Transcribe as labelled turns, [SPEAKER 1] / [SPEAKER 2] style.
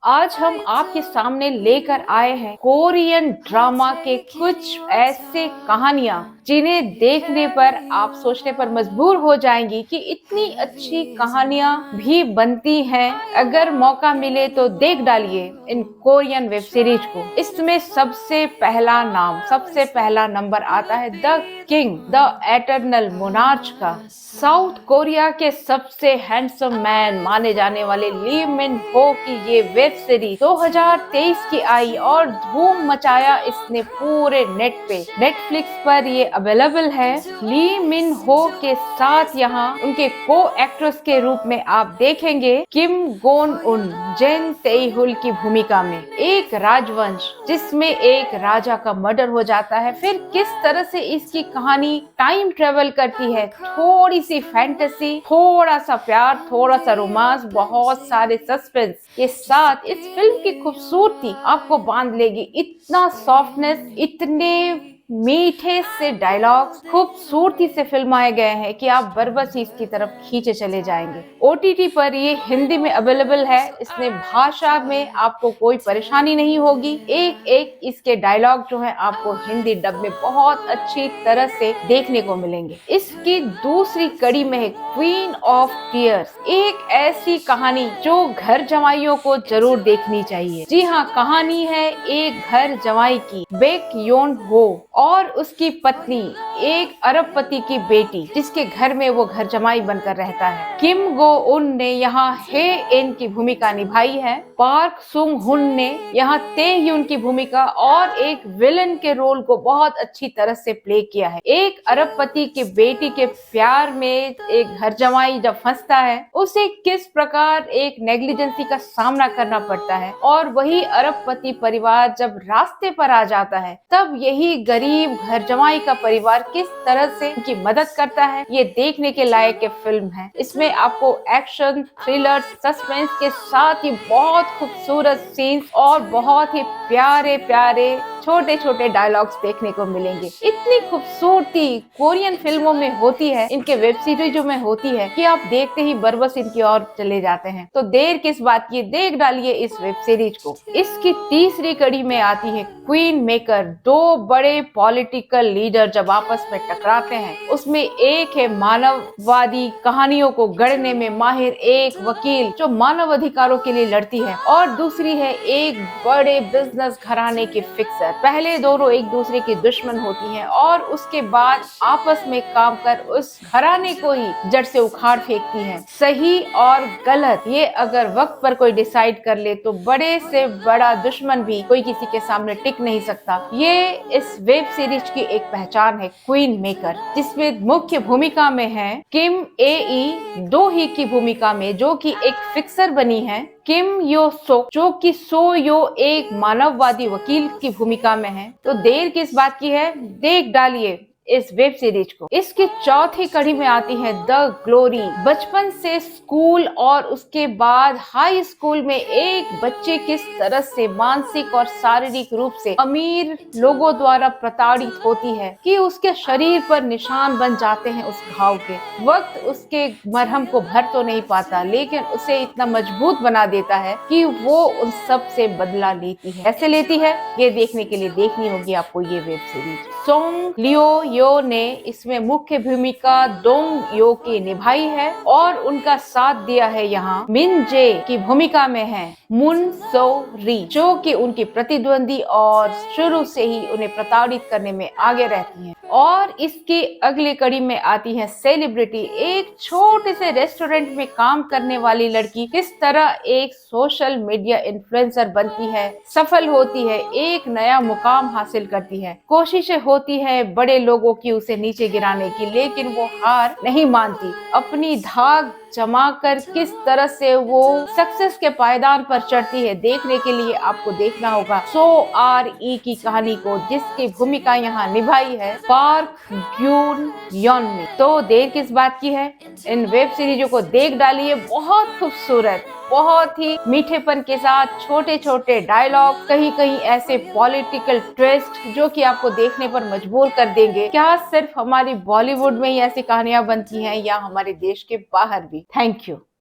[SPEAKER 1] आज हम आपके सामने लेकर आए हैं कोरियन ड्रामा के कुछ ऐसे कहानियां जिन्हें देखने पर आप सोचने पर मजबूर हो जाएंगी कि इतनी अच्छी कहानियां भी बनती हैं। अगर मौका मिले तो देख डालिए इन कोरियन वेब सीरीज को। इसमें सबसे पहला नंबर आता है the king the eternal monarch का। साउथ कोरिया के सबसे हैंडसम मैन माने जाने वाले ली मिन हो की ये वेब सीरीज 2023 की आई और धूम मचाया इसने पूरे नेट पे। नेटफ्लिक्स पर ये अवेलेबल है। ली मिन हो के साथ यहाँ उनके को एक्ट्रेस के रूप में आप देखेंगे किम गोन उन जेन तेहुल की भूमिका में। एक राजवंश जिसमें एक राजा का मर्डर हो जाता है, फिर किस तरह से इसकी कहानी टाइम ट्रेवल करती है, थोड़ी सी फैंटेसी, थोड़ा सा प्यार, थोड़ा सा रोमांस, बहुत सारे सस्पेंस के साथ इस फिल्म की खूबसूरती आपको बांध लेगी। इतना सॉफ्टनेस, इतने मीठे से डायलॉग्स खूबसूरती से फिल्माए गए हैं कि आप बरबस इसकी तरफ खींचे चले जाएंगे। ओटीटी पर ये हिंदी में अवेलेबल है। इसमें भाषा में आपको कोई परेशानी नहीं होगी। एक एक इसके डायलॉग जो है आपको हिंदी डब में बहुत अच्छी तरह से देखने को मिलेंगे। इसकी दूसरी कड़ी में है क्वीन ऑफ टीयर्स, एक ऐसी कहानी जो घर जमाइयों को जरूर देखनी चाहिए। जी हाँ, कहानी है एक घर जमाई की, बेक योन हो और उसकी पत्नी, एक अरबपति की बेटी जिसके घर में वो घर जमाई बनकर रहता है। किम गो उन ने यहाँ हे इन की भूमिका निभाई है। पार्क सुंग हुन ने यहाँ ते यून की भूमिका और एक विलन के रोल को बहुत अच्छी तरह से प्ले किया है। एक अरबपति की बेटी के प्यार में एक घर जमाई जब फंसता है, उसे किस प्रकार एक नेग्लिजेंसी का सामना करना पड़ता है, और वही अरबपति परिवार जब रास्ते पर आ जाता है तब यही गरीब घर जमाई का परिवार किस तरह से उनकी मदद करता है। ये देखने के लायक फिल्म है। इसमें आपको एक्शन, थ्रिलर, सस्पेंस के साथ ही बहुत खूबसूरत सीन्स और बहुत ही प्यारे प्यारे छोटे छोटे डायलॉग्स देखने को मिलेंगे। इतनी खूबसूरती कोरियन फिल्मों में होती है, इनके वेब सीरीजों में होती है कि आप देखते ही बरबस इनकी ओर चले जाते हैं। तो देर किस बात की, देख डालिए इस वेब सीरीज को। इसकी तीसरी कड़ी में आती है क्वीन मेकर। दो बड़े पॉलिटिकल लीडर जब आपस में टकराते हैं, उसमें एक है मानववादी कहानियों को गढ़ने में माहिर एक वकील जो मानव अधिकारों के लिए लड़ती है, और दूसरी है एक बड़े बिजनेस घराने की फिक्सर। पहले दोनों एक दूसरे की दुश्मन होती हैं और उसके बाद आपस में काम कर उस घराने को ही जड़ से उखाड़ फेंकती हैं। सही और गलत ये अगर वक्त पर कोई डिसाइड कर ले तो बड़े से बड़ा दुश्मन भी कोई किसी के सामने टिक नहीं सकता। ये इस वेब सीरीज की एक पहचान है क्वीन मेकर, जिसमें मुख्य भूमिका में है किम ए ई दो ही की भूमिका में, जो कि एक फिक्सर बनी है। किम यो सो जो कि सो यो एक मानववादी वकील की भूमिका में है। तो देर किस बात की है, देख डालिए इस वेब सीरीज को। इसकी चौथी कड़ी में आती है द ग्लोरी। बचपन से स्कूल और उसके बाद हाई स्कूल में एक बच्चे किस तरह से मानसिक और शारीरिक रूप से अमीर लोगों द्वारा प्रताड़ित होती है कि उसके शरीर पर निशान बन जाते हैं उस घाव के। वक्त उसके मरहम को भर तो नहीं पाता, लेकिन उसे इतना मजबूत बना देता है कि वो उन सब से बदला लेती है। कैसे लेती है ये देखने के लिए देखनी होगी आपको ये वेब सीरीज। सोंग लियो यो ने इसमें मुख्य भूमिका दोंग यो की निभाई है और उनका साथ दिया है यहाँ मिन जे की भूमिका में है मुन सो री, जो कि उनकी प्रतिद्वंदी और शुरू से ही उन्हें प्रताड़ित करने में आगे रहती हैं। और इसकी अगली कड़ी में आती है सेलिब्रिटी। एक छोटे से रेस्टोरेंट में काम करने वाली लड़की किस तरह एक सोशल मीडिया इन्फ्लुएंसर बनती है, सफल होती है, एक नया मुकाम हासिल करती है। कोशिशें होती है बड़े लोगों की उसे नीचे गिराने की, लेकिन वो हार नहीं मानती। अपनी धाक जमा कर किस तरह से वो सक्सेस के पायदान पर चढ़ती है, देखने के लिए आपको देखना होगा सो आर ई की कहानी को, जिसकी भूमिका यहाँ निभाई है पार्क ग्यून यन ने। तो देर किस बात की है, इन वेब सीरीजों को देख डालिए। बहुत खूबसूरत, बहुत ही मीठेपन के साथ छोटे छोटे डायलॉग, कहीं कहीं ऐसे पॉलिटिकल ट्विस्ट जो कि आपको देखने पर मजबूर कर देंगे। क्या सिर्फ हमारी बॉलीवुड में ही ऐसी कहानियां बनती हैं या हमारे देश के बाहर भी? Thank you.